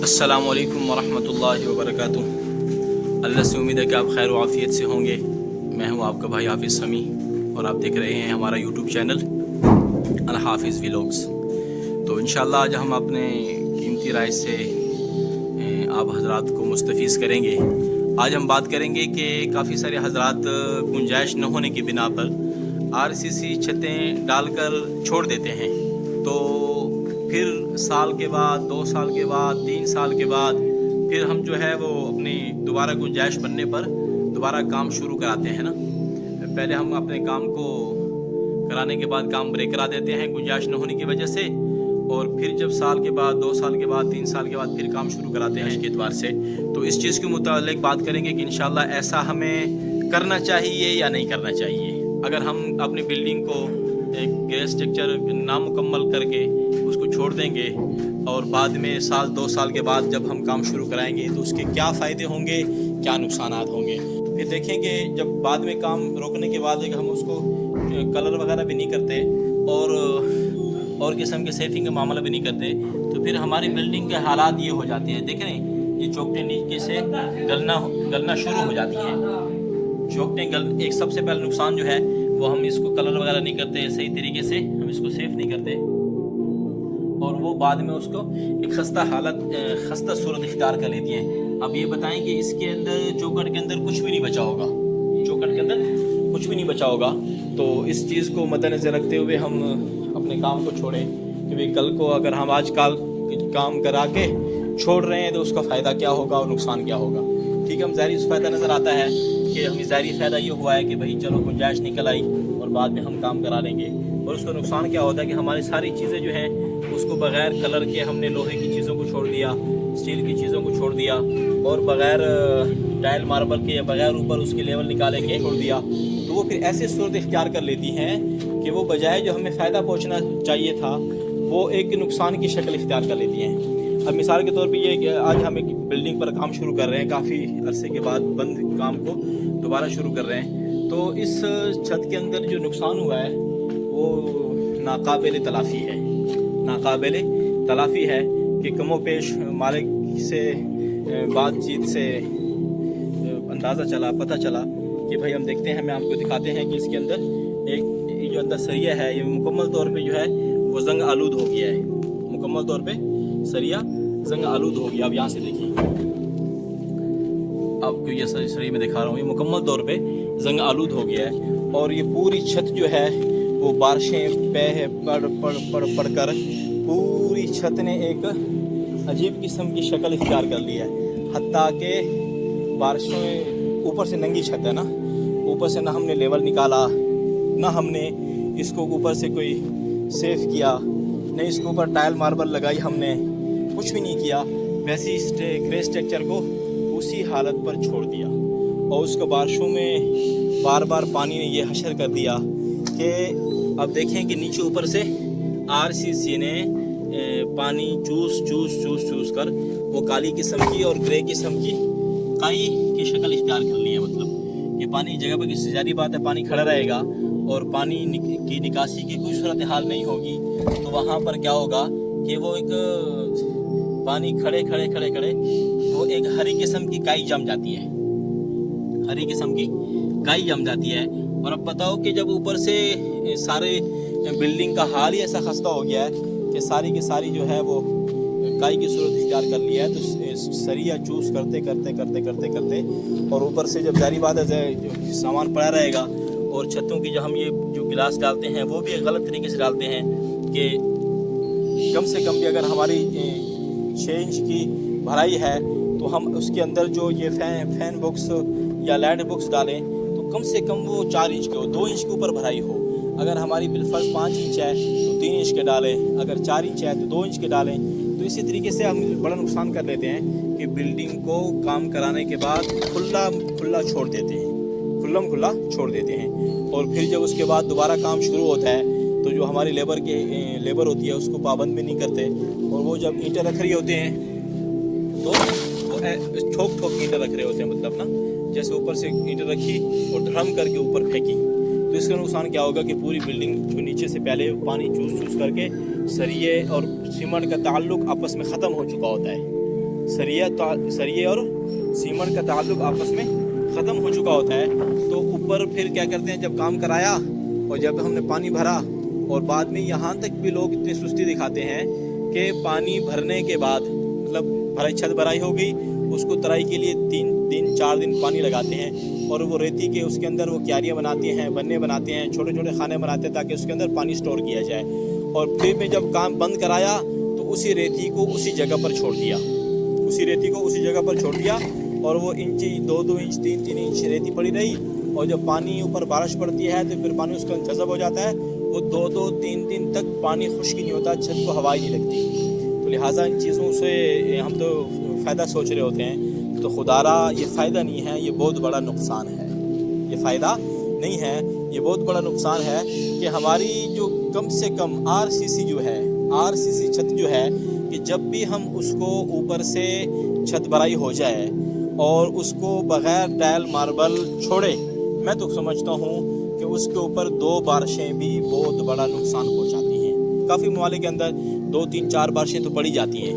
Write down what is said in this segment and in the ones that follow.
السلام علیکم ورحمۃ اللہ وبرکاتہ۔ اللہ سے امید ہے کہ آپ خیر و عافیت سے ہوں گے۔ میں ہوں آپ کا بھائی حافظ سمیع اور آپ دیکھ رہے ہیں ہمارا یوٹیوب چینل الحافظ ولاگز۔ تو انشاءاللہ آج ہم اپنے قیمتی رائے سے آپ حضرات کو مستفیض کریں گے۔ آج ہم بات کریں گے کہ کافی سارے حضرات گنجائش نہ ہونے کی بنا پر RCC چھتیں ڈال کر چھوڑ دیتے ہیں، تو پھر سال کے بعد 2 سال کے بعد 3 سال کے بعد پھر ہم جو ہے وہ اپنی دوبارہ گنجائش بننے پر دوبارہ کام شروع کراتے ہیں نا۔ پہلے ہم اپنے کام کو کرانے کے بعد کام بریک کرا دیتے ہیں گنجائش نہ ہونے کی وجہ سے، اور پھر جب سال کے بعد 2 سال کے بعد 3 سال کے بعد پھر کام شروع کراتے ہیں اس کے اعتبار سے۔ تو اس چیز کے متعلق بات کریں گے کہ انشاءاللہ ایسا ہمیں کرنا چاہیے یا نہیں کرنا چاہیے۔ اگر ہم اپنی بلڈنگ کو ایک گریس اسٹرکچر نامکمل کر کے اس کو چھوڑ دیں گے اور بعد میں سال 2 سال کے بعد جب ہم کام شروع کرائیں گے تو اس کے کیا فائدے ہوں گے، کیا نقصانات ہوں گے۔ پھر دیکھیں گے جب بعد میں کام روکنے کے بعد ہم اس کو کلر وغیرہ بھی نہیں کرتے اور قسم کے سیفنگ کا معاملہ بھی نہیں کرتے، تو پھر ہماری بلڈنگ کے حالات یہ ہو جاتے ہیں۔ دیکھیں یہ چوکٹیں نیچے سے گلنا شروع ہو جاتی ہیں۔ چوکٹیں ایک سب سے پہلا نقصان جو ہے وہ ہم اس کو کلر وغیرہ نہیں کرتے صحیح طریقے سے، ہم اس کو سیف نہیں کرتے، اور وہ بعد میں اس کو ایک خستہ صورت اختیار کر لیتی ہیں۔ اب یہ بتائیں کہ اس کے اندر چوکٹ کے اندر کچھ بھی نہیں بچا ہوگا، چوکٹ کے اندر کچھ بھی نہیں بچا ہوگا۔ تو اس چیز کو مد نظر رکھتے ہوئے ہم اپنے کام کو چھوڑیں کہ بھئی کل کو اگر ہم آج کل کام کرا کے چھوڑ رہے ہیں تو اس کا فائدہ کیا ہوگا اور نقصان کیا ہوگا۔ ٹھیک ہے، ہم ظاہری اس فائدہ نظر آتا ہے کہ ہمیں ظاہری فائدہ یہ ہوا ہے کہ بھئی چلو گنجائش نکل آئی اور بعد میں ہم کام کرا لیں گے، اور اس کا نقصان کیا ہوتا ہے کہ ہماری ساری چیزیں جو ہیں اس کو بغیر کلر کے ہم نے لوہے کی چیزوں کو چھوڑ دیا، اسٹیل کی چیزوں کو چھوڑ دیا، اور بغیر ٹائل ماربل کے یا بغیر اوپر اس کے لیول نکالے کے چھوڑ دیا، تو وہ پھر ایسے صورت اختیار کر لیتی ہیں کہ وہ بجائے جو ہمیں فائدہ پہنچنا چاہیے تھا وہ ایک نقصان کی شکل اختیار کر لیتی ہیں۔ اب مثال کے طور پہ یہ کہ آج ہم ایک بلڈنگ پر کام شروع کر رہے ہیں، کافی عرصے کے بعد بند کام کو دوبارہ شروع کر رہے ہیں، تو اس چھت کے اندر جو نقصان ہوا ہے وہ ناقابل تلافی ہے کہ کم و بیش مالک سے بات چیت سے اندازہ پتہ چلا کہ بھائی ہم دیکھتے ہیں، ہم آپ کو دکھاتے ہیں کہ اس کے اندر ایک جو اندر سریہ ہے یہ مکمل طور پہ جو ہے وہ زنگ آلود ہو گیا ہے، مکمل طور پہ سریہ زنگ آلود ہو گیا۔ اب یہاں سے دیکھیے، آپ کو یہ سریہ میں دکھا رہا ہوں، یہ مکمل طور پہ زنگ آلود ہو گیا ہے، اور یہ پوری چھت جو ہے وہ بارشیں پڑ کر پوری چھت نے ایک عجیب قسم کی شکل اختیار کر لی ہے۔ حتیٰ کہ بارشوں اوپر سے ننگی چھت ہے نا، اوپر سے نہ ہم نے لیول نکالا، نہ ہم نے اس کو اوپر سے کوئی سیف کیا، نہ اس کے اوپر ٹائل ماربل لگائی، ہم نے کچھ بھی نہیں کیا، ویسے ہی گرے اسٹرکچر کو اسی حالت پر چھوڑ دیا، اور اس کو بارشوں میں بار بار پانی نے یہ حشر کر دیا کہ اب دیکھیں کہ نیچے اوپر سے RCC نے پانی چوس کر وہ کالی قسم کی اور گرے قسم کی کائی کی شکل اختیار کر لی ہے۔ مطلب یہ پانی جگہ پر کسی ظاہری بات ہے پانی کھڑا رہے گا اور پانی کی نکاسی کی کوئی صورتحال نہیں ہوگی، تو وہاں پر کیا ہوگا کہ وہ ایک پانی کھڑے وہ ایک ہری قسم کی کائی جم جاتی ہے، ہری قسم کی کائی جم جاتی ہے۔ اور اب بتاؤ کہ جب اوپر سے سارے بلڈنگ کا حال ہی ایسا خستہ ہو گیا ہے کہ ساری کی ساری جو ہے وہ کائی کی صورت اختیار کر لیا ہے، تو سریہ چوس کرتے اور اوپر سے جب ظاہری بات ہے سامان پڑا رہے گا، اور چھتوں کی جو ہم یہ جو گلاس ڈالتے ہیں وہ بھی غلط طریقے سے ڈالتے ہیں کہ کم سے کم بھی اگر ہماری 6 انچ کی بھرائی ہے تو ہم اس کے اندر جو یہ فین باکس یا لائٹ باکس ڈالیں تو کم سے کم وہ 4 انچ کے ہو، 2 انچ کے اوپر بھرائی ہو۔ اگر ہماری بالفرض 5 انچ ہے تو 3 انچ کے ڈالیں، اگر 4 انچ ہے تو 2 انچ کے ڈالیں۔ تو اسی طریقے سے ہم بڑا نقصان کر لیتے ہیں کہ بلڈنگ کو کام کرانے کے بعد کھلا چھوڑ دیتے ہیں، اور پھر جب اس کے بعد دوبارہ کام شروع ہوتا ہے تو جو ہماری لیبر ہوتی ہے اس کو پابند بھی نہیں کرتے، اور وہ جب اینٹیں رکھ رہی ہوتے ہیں تو وہ ٹھوک اینٹیں رکھ رہے ہوتے ہیں، مطلب نا جیسے اوپر سے اینٹیں رکھی اور دھڑم کر کے اوپر پھینکی، تو اس کا نقصان کیا ہوگا کہ پوری بلڈنگ جو نیچے سے پہلے پانی چوس کر کے سریے اور سیمنٹ کا تعلق آپس میں ختم ہو چکا ہوتا ہے، सरिये और सीमेंट का ताल्लुक आपस में ख़त्म हो चुका होता है, तो ऊपर फिर क्या करते हैं, जब काम कराया और जब हमने पानी भरा, और बाद में यहाँ तक भी लोग इतनी सुस्ती दिखाते हैं कि पानी भरने के बाद मतलब छत भराई हो गई, उसको तराई के लिए 3 दिन 4 दिन पानी लगाते हैं, और वो रेती के उसके अंदर वो क्यारियाँ बनाते हैं, बन्ने बनाते हैं, छोटे छोटे खाने बनाते हैं ताकि उसके अंदर पानी स्टोर किया जाए। और फिर में जब काम बंद कराया तो उसी रेती को उसी जगह पर छोड़ दिया, और वो इंच 2-2 इंच 3-3 इंच रेती पड़ी रही, और जब पानी ऊपर बारिश पड़ती है तो फिर पानी उसका जज़ब हो जाता है, वो 2-2 3 दिन तक पानी खुश्क नहीं होता, छत को हवा ही नहीं लगती। तो लिहाजा इन चीज़ों से हम तो फ़ायदा सोच रहे होते हैं, तो खुदारा ये फ़ायदा नहीं है, ये बहुत बड़ा नुकसान है। ये फ़ायदा नहीं है, ये बहुत बड़ा नुकसान है कि हमारी जो कम से कम आरसीसी छत जो है, कि जब भी हम उसको ऊपर से छत भराई हो जाए और उसको बग़ैर टाइल मार्बल छोड़े, मैं तो समझता हूँ कि उसके ऊपर 2 बारिशें भी बहुत बड़ा नुकसान पहुँचाती हैं। काफ़ी ममालिक के अंदर 2, 3, 4 बारिशें तो पड़ी जाती हैं।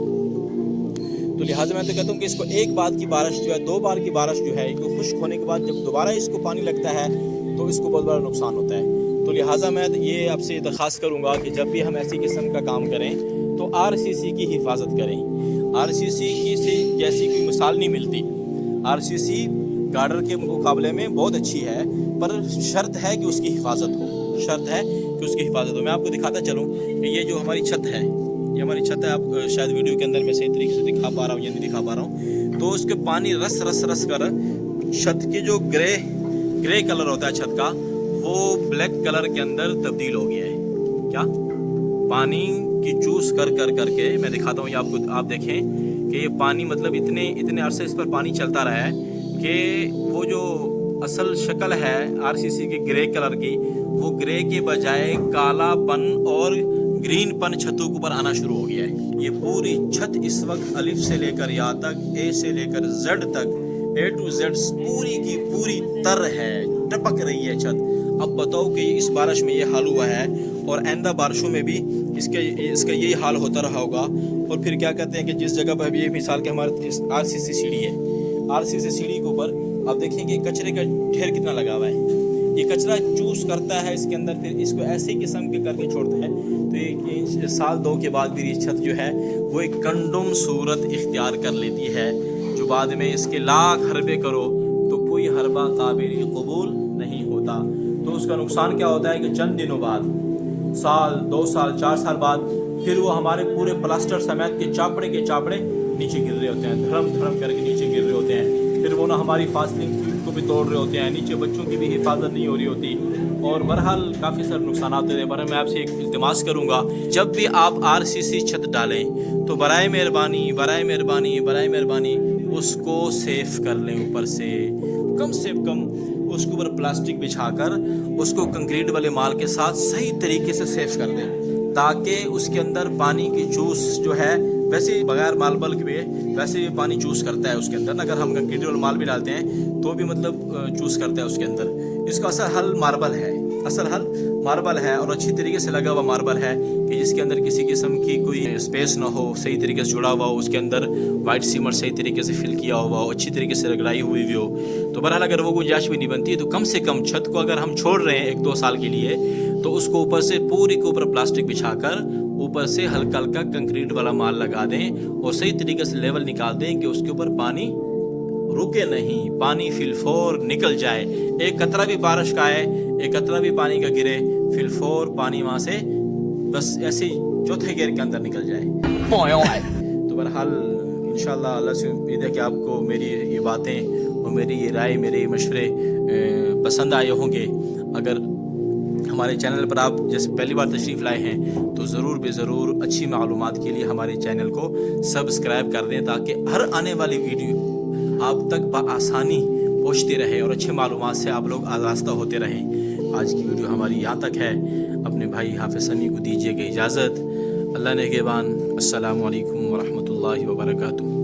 तो लिहाजा मैं तो कहता हूँ कि इसको एक बार की बारिश जो है, 2 बार की बारिश जो है, इसको खुश्क होने के बाद जब दोबारा इसको पानी लगता है तो इसको बहुत बड़ा नुकसान होता है। तो लिहाजा मैं ये आपसे दरख्वास्त करूँगा कि जब भी हम ऐसी किस्म का काम करें तो आरसीसी की हिफाजत करें। आरसीसी की से जैसी कोई मिसाल नहीं मिलती। आरसीसी गार्डर के मुकाबले में बहुत अच्छी है, पर शर्त है कि उसकी हिफाजत हो। मैं आपको दिखाता चलूँ कि ये जो हमारी छत है, ये हमारी छत है। आप शायद वीडियो के अंदर मैं सही तरीके से दिखा पा रहा हूँ या नहीं दिखा पा रहा हूँ। तो उसके पानी रस कर छत के जो ग्रे कलर होता है छत का, वो ब्लैक कलर के अंदर तब्दील हो गया है। क्या पानी की चूस करके मैं दिखाता हूँ ये आपको, आप देखें कि ये पानी मतलब इतने अरसे इस पर पानी चलता रहा है कि वो जो असल शक्ल है आरसीसी के ग्रे कलर की, वो ग्रे के बजाय कालापन और ग्रीन पन छतों के ऊपर आना शुरू हो गया है। ये पूरी छत इस वक्त अलिफ से लेकर या तक, ए से लेकर जेड तक, A to Z पूरी की पूरी तर है, टपक रही है छत। अब बताओ कि इस बारिश में ये हाल हुआ है और आइंदा बारिशों में भी इसका यही हाल होता रहा होगा। और फिर क्या कहते हैं कि जिस जगह पर ये मिसाल के हमारे आरसीसी सीढ़ी है, आरसीसी सीढ़ी के ऊपर आप देखेंगे कचरे का ढेर कितना लगा हुआ है। ये कचरा चूस करता है इसके अंदर, फिर इसको ऐसे किस्म के करके छोड़ता है, तो एक साल 2 के बाद फिर ये छत जो है वो एक कंडम सूरत इख्तियार कर लेती है, जो बाद में इसके लाख हरबे करो तो कोई हरबा काबिल कबूल नहीं होता। तो उसका नुकसान क्या होता है कि चंद दिनों बाद, साल 2 साल 4 साल बाद, फिर वो हमारे पूरे प्लास्टर समेत के चापड़े नीचे गिर रहे होते हैं, धर्म करके नीचे गिर रहे होते हैं। फिर वो ना हमारी फासलिंग को भी तोड़ रहे होते हैं, नीचे बच्चों की भी हिफाजत नहीं हो रही होती, और बहरहाल काफ़ी सारे नुकसान होते हैं। पर मैं आपसे एक इल्तिमास करूँगा, जब भी आप आरसीसी छत डालें तो बराए मेहरबानी उसको सेफ कर लें। ऊपर से कम उसके ऊपर प्लास्टिक बिछाकर उसको कंक्रीट वाले माल के साथ सही तरीके से सेफ कर दें, ताकि उसके अंदर पानी की चूस जो है, वैसे बगैर मार्बल के वैसे भी पानी चूस करता है उसके अंदर ना, अगर हम कंक्रीट वाला माल भी डालते हैं तो भी मतलब चूस करता है उसके अंदर। इसका असल हल मार्बल है और अच्छी तरीके से लगा हुआ मार्बल है कि जिसके अंदर किसी किस्म की कोई स्पेस ना हो, सही तरीके से जुड़ा हुआ हो, उसके अंदर वाइट सीमेंट सही तरीके से फिल किया हुआ हो, अच्छी तरीके से रगड़ाई हुई भी हो। तो बहरहाल अगर वो गुंजाइश भी नहीं बनती है तो कम से कम छत को अगर हम छोड़ रहे हैं 1-2 साल के लिए, तो उसको ऊपर से पूरी के ऊपर प्लास्टिक बिछाकर ऊपर से हल्का कंक्रीट वाला माल लगा दें और सही तरीके से लेवल निकाल दें कि उसके ऊपर पानी रुके नहीं, पानी फिलफोर निकल जाए। एक कतरा भी बारिश का आए, एक कतरा भी पानी का गिरे, फिलफोर पानी वहाँ से बस ऐसे चौथे गियर के अंदर निकल जाए। तो बहरहाल इंशाअल्लाह अल्लाह से उम्मीद है कि आपको मेरी ये बातें और मेरी ये राय, मेरे ये मशवरे पसंद आए होंगे। अगर हमारे चैनल पर आप जैसे पहली बार तशरीफ़ लाए हैं तो ज़रूर अच्छी मालूमात के लिए हमारे चैनल को सब्सक्राइब कर दें, ताकि हर आने वाली वीडियो आप तक बआसानी पहुँचती रहे और अच्छे मालूमात से आप लोग आरास्ता होते रहें। आज की वीडियो हमारी यहाँ तक है। अपने भाई हाफिज़ समी को दीजिएगा इजाज़त। अल्लाह नेगेबान। अस्सलामु अलैकुम वरहमतुल्लाहि वबरकातुहू।